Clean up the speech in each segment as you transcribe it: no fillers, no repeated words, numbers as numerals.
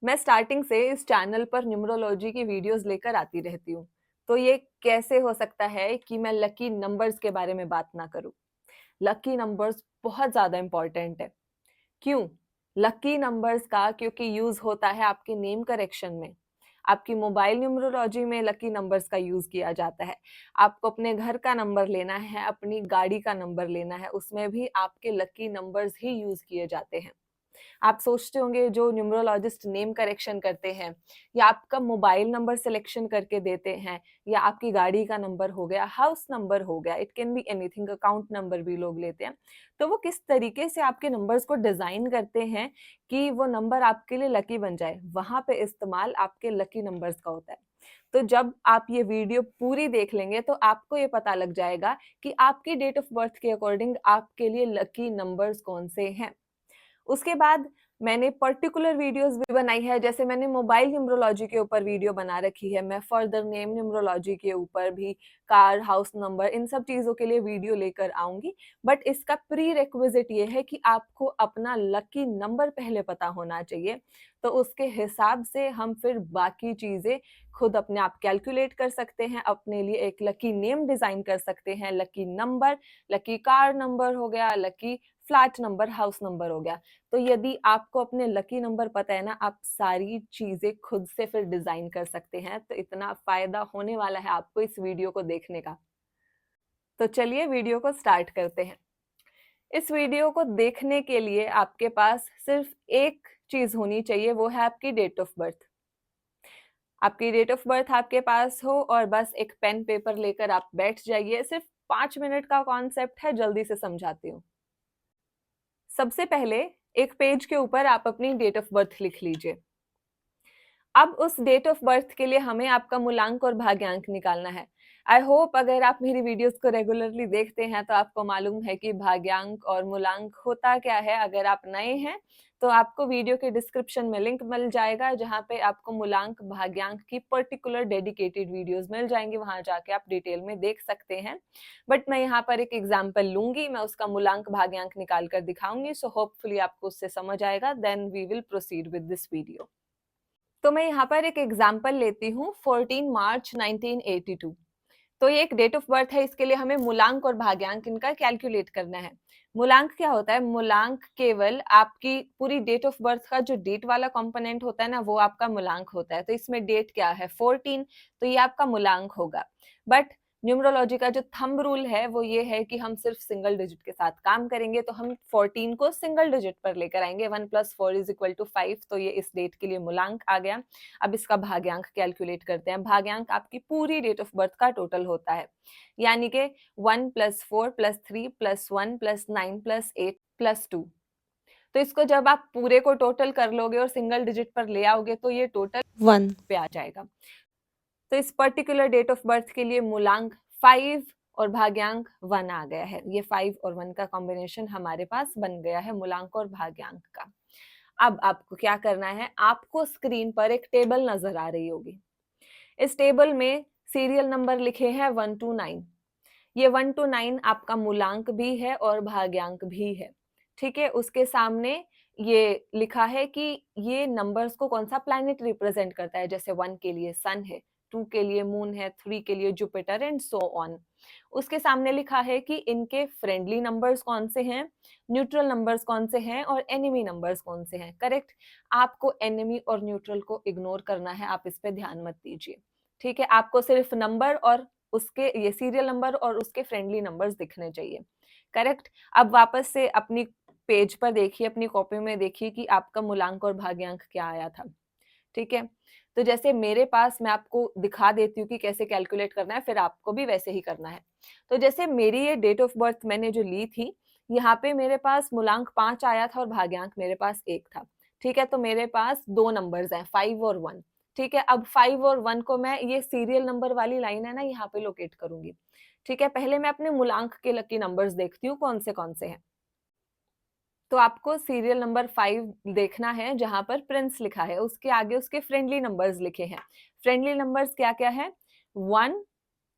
मैं स्टार्टिंग से इस चैनल पर न्यूमरोलॉजी की वीडियोस लेकर आती रहती हूँ। तो ये कैसे हो सकता है कि मैं लकी नंबर्स के बारे में बात ना करूँ? लकी नंबर्स बहुत ज़्यादा इम्पोर्टेंट है। क्यों? लकी नंबर्स का क्योंकि यूज़ होता है आपके नेम करेक्शन में। आपकी मोबाइल न्यूमरोलॉजी में लकी नंबर्स का यूज़ किया जाता है। आपको अपने घर का नंबर लेना है, अपनी गाड़ी का नंबर लेना है, उसमें भी आपके लकी नंबर्स ही यूज़ किए जाते हैं। आप सोचते होंगे जो न्यूमरोलॉजिस्ट नेम करेक्शन करते हैं या आपका मोबाइल नंबर सिलेक्शन करके देते हैं या आपकी गाड़ी का नंबर हो गया, हाउस नंबर हो गया, it can be anything, account number भी लोग लेते हैं। तो वो किस तरीके से आपके नंबर्स को डिजाइन करते हैं कि वो नंबर आपके लिए लकी बन जाए, वहां पे इस्तेमाल आपके लकी नंबर्स का होता है। तो जब आप ये वीडियो पूरी देख लेंगे तो आपको ये पता लग जाएगा कि आपकी डेट ऑफ बर्थ के अकॉर्डिंग आपके लिए लकी नंबर्स कौन से हैं। उसके बाद मैंने पर्टिकुलर वीडियोस भी बनाई है, जैसे मैंने मोबाइल न्यूमरोलॉजी के ऊपर वीडियो बना रखी है, मैं फर्दर नेम न्यूमरोलॉजी के ऊपर भी, कार, हाउस नंबर, इन सब चीज़ों के लिए वीडियो लेकर आऊँगी। बट इसका प्री रिक्विज़िट ये है कि आपको अपना लकी नंबर पहले पता होना चाहिए, तो उसके हिसाब से हम फिर बाकी चीज़ें खुद अपने आप कैलकुलेट कर सकते हैं, अपने लिए एक लकी नेम डिज़ाइन कर सकते हैं, lucky number, lucky car number हो गया, lucky flat number, house number हो गया। तो यदि आपको अपने लकी नंबर पता है ना, आप सारी चीजें खुद से फिर डिजाइन कर सकते हैं। तो इतना फायदा होने वाला है आपको इस वीडियो को देखने का। तो चलिए वीडियो को स्टार्ट करते हैं। इस वीडियो को देखने के लिए आपके पास सिर्फ एक चीज होनी चाहिए, वो है आपकी डेट ऑफ बर्थ। आपकी डेट ऑफ बर्थ आपके पास हो और बस एक पेन पेपर लेकर आप बैठ जाइए। सिर्फ 5 मिनट का कॉन्सेप्ट है, जल्दी से समझाती हूँ। सबसे पहले एक पेज के ऊपर आप अपनी डेट ऑफ बर्थ लिख लीजिए। अब उस डेट ऑफ बर्थ के लिए हमें आपका मूलांक और भाग्यांक निकालना है। आई होप अगर आप मेरी वीडियोस को रेगुलरली देखते हैं तो आपको मालूम है कि भाग्यांक और मूलांक होता क्या है। अगर आप नए हैं तो आपको वीडियो के डिस्क्रिप्शन में लिंक मिल जाएगा, जहां पे आपको मूलांक भाग्यांक की पर्टिकुलर डेडिकेटेड वीडियोस मिल जाएंगी, वहां जाके आप डिटेल में देख सकते हैं। बट मैं यहाँ पर एक एग्जाम्पल लूंगी, मैं उसका मूलांक भाग्यांक निकाल कर दिखाऊंगी, सो होपफुली आपको उससे समझ आएगा। Then we will proceed with this video. तो मैं यहाँ पर एक एग्जाम्पल लेती हूँ, 14 मार्च 1982। तो ये एक डेट ऑफ बर्थ है, इसके लिए हमें मूलांक और भाग्यांक इनका कैलकुलेट करना है। मूलांक क्या होता है? मूलांक केवल आपकी पूरी डेट ऑफ बर्थ का जो डेट वाला कंपोनेंट होता है ना, वो आपका मूलांक होता है। तो इसमें डेट क्या है? 14, तो ये आपका मूलांक होगा। बट न्यूमरोलॉजी का जो थंब रूल है वो ये है कि हम सिर्फ सिंगल डिजिट के साथ काम करेंगे, तो हम 14 को सिंगल डिजिट पर लेकर आएंगे। 1+4=5, तो ये इस डेट के लिए मूलांक आ गया। अब इसका भाग्यांक कैलकुलेट करते हैं। भाग्यांक आपकी पूरी डेट ऑफ बर्थ का टोटल होता है, यानी कि 1+4+3+1+9+8+2। तो इसको जब आप पूरे को टोटल कर लोगे और सिंगल डिजिट पर ले आओगे तो ये टोटल 1 पे आ जाएगा। तो इस पर्टिकुलर डेट ऑफ बर्थ के लिए मूलांक 5 और भाग्यांक 1 आ गया है। ये 5 और 1 का कॉम्बिनेशन हमारे पास बन गया है मूलांक और भाग्यांक का। अब आपको क्या करना है? आपको स्क्रीन पर एक टेबल नजर आ रही होगी। इस टेबल में सीरियल नंबर लिखे हैं 1 to 9। ये 1 to 9 आपका मूलांक भी है और भाग्यांक भी है। ठीक है, उसके सामने ये लिखा है कि ये नंबर्स को कौन सा प्लैनेट रिप्रेजेंट करता है। जैसे 1 के लिए सन है, 2 के लिए मून है, 3 के लिए जुपिटर एंड सो ऑन। उसके सामने लिखा है कि इनके फ्रेंडली नंबर्स कौन से हैं, न्यूट्रल नंबर्स कौन से हैं और एनिमी नंबर्स कौन से हैं। करेक्ट, आपको एनिमी और न्यूट्रल को इग्नोर करना है, आप इस पे ध्यान मत दीजिए। ठीक है, आपको सिर्फ नंबर और उसके ये सीरियल नंबर और उसके फ्रेंडली नंबर्स दिखने चाहिए। करेक्ट। अब वापस से अपनी पेज पर देखिए, अपनी कॉपी में देखिए कि आपका मूलांक और भाग्यांक क्या आया था। ठीक है, तो जैसे मेरे पास, मैं आपको दिखा देती हूँ कि कैसे कैलकुलेट करना है, फिर आपको भी वैसे ही करना है। तो जैसे मेरी ये डेट ऑफ बर्थ मैंने जो ली थी, यहाँ पे मेरे पास मूलांक 5 आया था और भाग्यांक मेरे पास 1 था। ठीक है, तो मेरे पास दो नंबर्स हैं, 5 और 1। ठीक है, अब 5 और 1 को मैं ये सीरियल नंबर वाली लाइन है ना, यहाँ पे लोकेट करूंगी। ठीक है, पहले मैं अपने मूलांक के लकी नंबर्स देखती हूँ कौन से हैं। तो आपको सीरियल नंबर 5 देखना है, जहां पर प्रिंस लिखा है, उसके आगे उसके फ्रेंडली नंबर्स लिखे हैं। फ्रेंडली नंबर्स क्या क्या है? 1,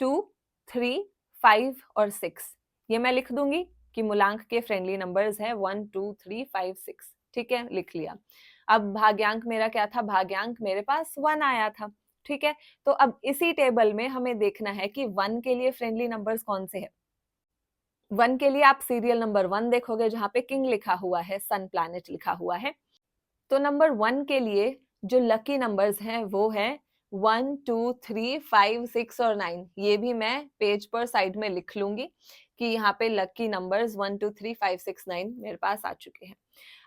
2, 3, 5 और 6। ये मैं लिख दूंगी कि मूलांक के फ्रेंडली नंबर्स है 1, 2, 3, 5, 6। ठीक है, लिख लिया। अब भाग्यांक मेरा क्या था, भाग्यांक मेरे पास 1 आया था, ठीक है। तो अब इसी टेबल में हमें देखना है कि 1 के लिए फ्रेंडली नंबर्स कौन से हैं। 1 के लिए आप सीरियल नंबर 1 देखोगे जहां पे किंग लिखा हुआ है, सन प्लैनेट लिखा हुआ है। तो नंबर 1 के लिए जो लकी नंबर्स हैं वो हैं 1, 2, 3, 5, 6 और 9। ये भी मैं पेज पर साइड में लिख लूंगी कि यहाँ पे लकी नंबर्स 1, 2, 3, 5, 6, 9 मेरे पास आ चुके हैं।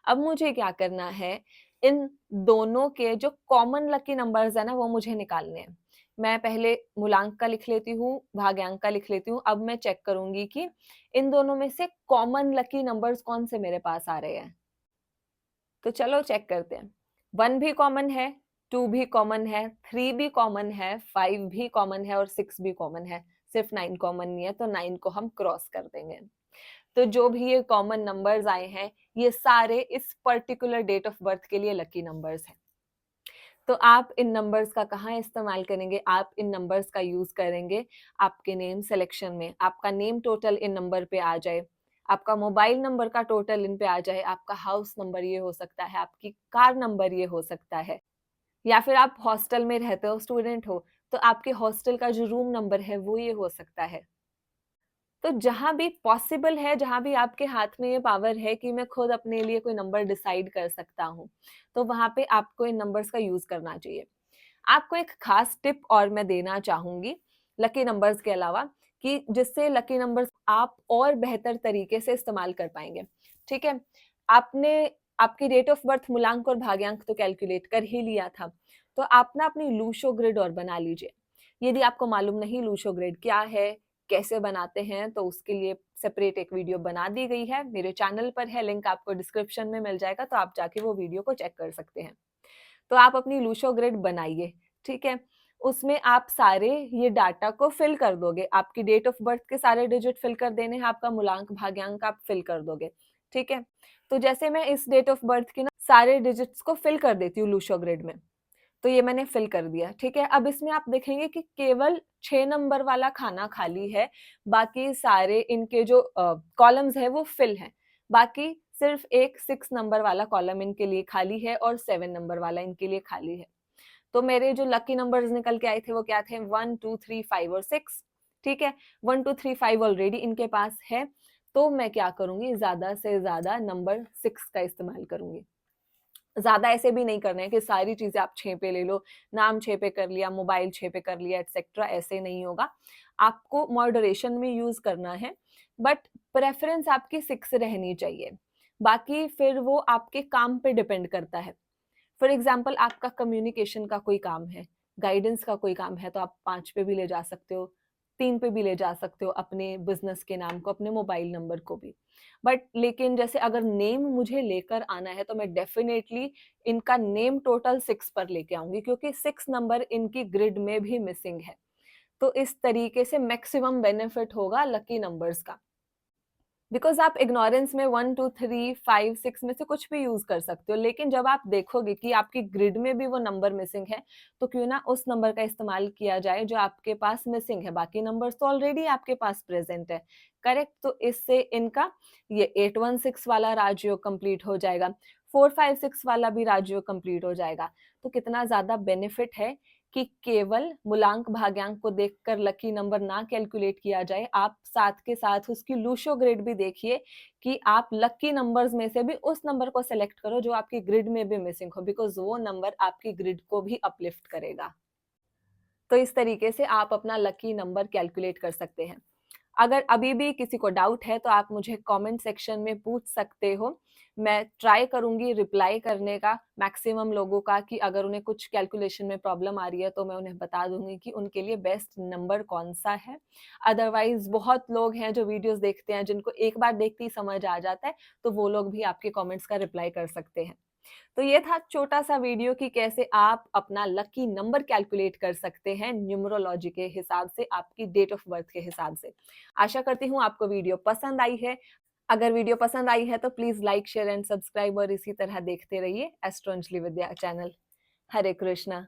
अब मुझे क्या करना है, इन दोनों के जो कॉमन लकी नंबर्स है ना वो मुझे निकालने हैं। मैं पहले मूलांक का लिख लेती हूँ, भाग्यांक का लिख लेती हूँ। अब मैं चेक करूंगी कि इन दोनों में से कॉमन लकी नंबर्स कौन से मेरे पास आ रहे हैं। तो चलो चेक करते हैं। 1 भी कॉमन है, 2 भी कॉमन है, 3 भी कॉमन है, 5 भी कॉमन है और 6 भी कॉमन है। सिर्फ 9 कॉमन नहीं है, तो 9 को हम क्रॉस कर देंगे। तो जो भी ये कॉमन नंबर्स आए हैं, ये सारे इस पर्टिकुलर डेट ऑफ बर्थ के लिए लकी नंबर्स हैं। तो आप इन नंबर्स का कहाँ इस्तेमाल करेंगे? आप इन नंबर्स का यूज करेंगे आपके नेम सिलेक्शन में। आपका नेम टोटल इन नंबर पे आ जाए, आपका मोबाइल नंबर का टोटल इन पे आ जाए, आपका हाउस नंबर ये हो सकता है, आपकी कार नंबर ये हो सकता है, या फिर आप हॉस्टल में रहते हो, स्टूडेंट हो, तो आपके हॉस्टल का जो रूम नंबर है वो ये हो सकता है। तो जहाँ भी पॉसिबल है, जहाँ भी आपके हाथ में ये पावर है कि मैं खुद अपने लिए कोई नंबर डिसाइड कर सकता हूँ, तो वहाँ पे आपको इन नंबर्स का यूज करना चाहिए। आपको एक खास टिप और मैं देना चाहूंगी लकी नंबर्स के अलावा, कि जिससे लकी नंबर्स आप और बेहतर तरीके से इस्तेमाल कर पाएंगे। ठीक है, आपने आपकी डेट ऑफ बर्थ, मूलांक और भाग्यांक तो कैलकुलेट कर ही लिया था, तो आप ना अपनी लूशो ग्रिड और बना लीजिए। यदि आपको मालूम नहीं लूशो ग्रिड क्या है, कैसे बनाते हैं, तो उसके लिए सेपरेट एक वीडियो बना दी गई है, मेरे चैनल पर है, लिंक आपको डिस्क्रिप्शन में मिल जाएगा, तो आप जाके वो वीडियो को चेक कर सकते हैं। तो आप अपनी लूशो ग्रिड बनाइए, ठीक है। उसमें आप सारे ये डाटा को फिल कर दोगे, आपकी डेट ऑफ बर्थ के सारे डिजिट फिल कर देने हैं, आपका मूलांक भाग्यांक आप फिल कर दोगे, ठीक है। तो जैसे मैं इस डेट ऑफ बर्थ के ना सारे डिजिट्स को फिल कर देती हूँ लूशो ग्रिड में, तो ये मैंने फिल कर दिया, ठीक है। अब इसमें आप देखेंगे कि केवल 6 नंबर वाला खाना खाली है, बाकी सारे इनके जो कॉलम्स है वो फिल हैं। बाकी सिर्फ एक 6 नंबर वाला कॉलम इनके लिए खाली है और 7 नंबर वाला इनके लिए खाली है। तो मेरे जो लकी नंबर्स निकल के आए थे वो क्या थे, 1, 2, 3, 5 और 6, ठीक है। 1, 2, 3, 5 ऑलरेडी इनके पास है, तो मैं क्या करूंगी, ज्यादा से ज्यादा नंबर 6 का इस्तेमाल करूंगी। ज्यादा ऐसे भी नहीं करना है कि सारी चीजें आप 6 पे ले लो, नाम 6 पे कर लिया, मोबाइल 6 पे कर लिया, एटसेट्रा, ऐसे नहीं होगा। आपको मॉडरेशन में यूज करना है, बट प्रेफरेंस आपकी 6 रहनी चाहिए। बाकी फिर वो आपके काम पे डिपेंड करता है। फॉर एग्जाम्पल आपका कम्युनिकेशन का कोई काम है, गाइडेंस का कोई काम है, तो आप 5 पे भी ले जा सकते हो, 3 पे भी ले जा सकते हो, अपने बिजनेस के नाम को, अपने मोबाइल नंबर को भी। बट लेकिन जैसे अगर नेम मुझे लेकर आना है, तो मैं डेफिनेटली इनका नेम टोटल 6 पर लेके आऊंगी, क्योंकि 6 नंबर इनकी ग्रिड में भी मिसिंग है। तो इस तरीके से मैक्सिमम बेनिफिट होगा लकी नंबर्स का। बिकॉज आप इग्नोरेंस में 1, 2, 3, 5, 6 में से कुछ भी यूज कर सकते हो, लेकिन जब आप देखोगे कि आपकी ग्रिड में भी वो नंबर मिसिंग है, तो क्यों ना उस नंबर का इस्तेमाल किया जाए जो आपके पास मिसिंग है। बाकी नंबर्स तो ऑलरेडी आपके पास प्रेजेंट है, करेक्ट। तो इससे इनका ये 816 वाला राजयोग कंप्लीट हो जाएगा, 456 वाला भी राजयोग कंप्लीट हो जाएगा। तो कितना ज्यादा बेनिफिट है कि केवल मूलांक भाग्यांक को देखकर लकी नंबर ना कैलकुलेट किया जाए, आप साथ के साथ उसकी लूशो ग्रिड भी देखिए कि आप लकी नंबर्स में से भी उस नंबर को सेलेक्ट करो जो आपकी ग्रिड में भी मिसिंग हो, बिकॉज वो नंबर आपकी ग्रिड को भी अपलिफ्ट करेगा। तो इस तरीके से आप अपना लकी नंबर कैलकुलेट कर सकते हैं। अगर अभी भी किसी को डाउट है तो आप मुझे कमेंट सेक्शन में पूछ सकते हो। मैं ट्राई करूंगी रिप्लाई करने का मैक्सिमम लोगों का, कि अगर उन्हें कुछ कैलकुलेशन में प्रॉब्लम आ रही है तो मैं उन्हें बता दूंगी कि उनके लिए बेस्ट नंबर कौन सा है। अदरवाइज बहुत लोग हैं जो वीडियोस देखते हैं, जिनको एक बार देखते ही समझ आ जाता है, तो वो लोग भी आपके कमेंट्स का रिप्लाई कर सकते हैं। तो ये था छोटा सा वीडियो कि कैसे आप अपना लकी नंबर कैलकुलेट कर सकते हैं न्यूमरोलॉजी के हिसाब से, आपकी डेट ऑफ बर्थ के हिसाब से। आशा करती हूँ आपको वीडियो पसंद आई है। अगर वीडियो पसंद आई है तो please like, share and subscribe, और इसी तरह देखते रहिए एस्ट्रो अंजलि विद्या चैनल। हरे कृष्णा।